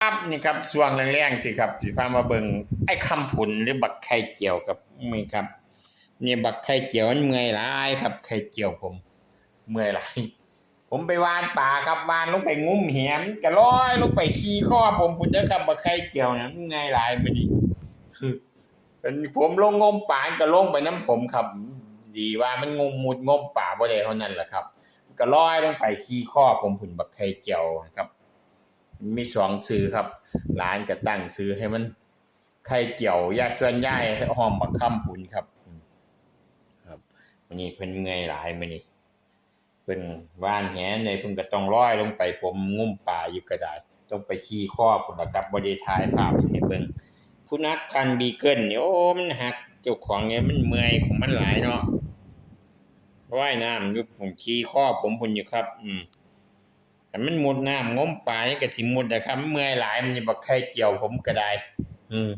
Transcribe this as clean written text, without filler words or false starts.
ครับนี่ครับช่วงแรงๆสิครับสิพามาเบิ่งไอ้คำผุนหรือบักไข่เจียวครับนี่ครับนี่บักไข่เจียวมันเมื่อยหลายครับไข่เจียวผมเมื่อยหลายผมไปวานป่าครับวานลงไปงุ้มแหมก็ลอยลงไปขี้คอผมพุ่นเด้อครับบักไข่เจียวเนี่ยมันเมื่อยหลายมื้อนี้คือเป็นผมลงงมป่าก็ลงไปน้ำผมครับดีว่ามันงมมุดงมป่าบ่ได้เท่านั้นแหละครับก็ลอยลงไปขี้คอผมพุ่นบักไข่เจียวครับ มีสองซื้อครับร้านก็ตั้งซื้อให้มันไข่เจียวยาส่วนย่ายหอมบักคำผุนครับครับวันนี้เพิ่นเมื่อยหลายมื้อนี้เพิ่นว่านแหในเพิ่นก็ต้องร้อยลงไปผมงุ้มปลาอยู่ก็ได้ต้องไปขี่คอพุ่นล่ะครับบ่ได้ถ่ายภาพให้เบิ่งผู้นักพันธุ์บีเกิลนี่โอ้มันหักเจ้าของเนี่ยมันเมื่อยของมันหลายเนาะว่ายน้ำอยู่ผมขี่คอผมพุ่นอยู่ครับคันมันมุดน้ำงมปลานี่ก็สิมุดอะครับเมื่อยหลายมันสิบักไข่เจียวผมก็ได้อืม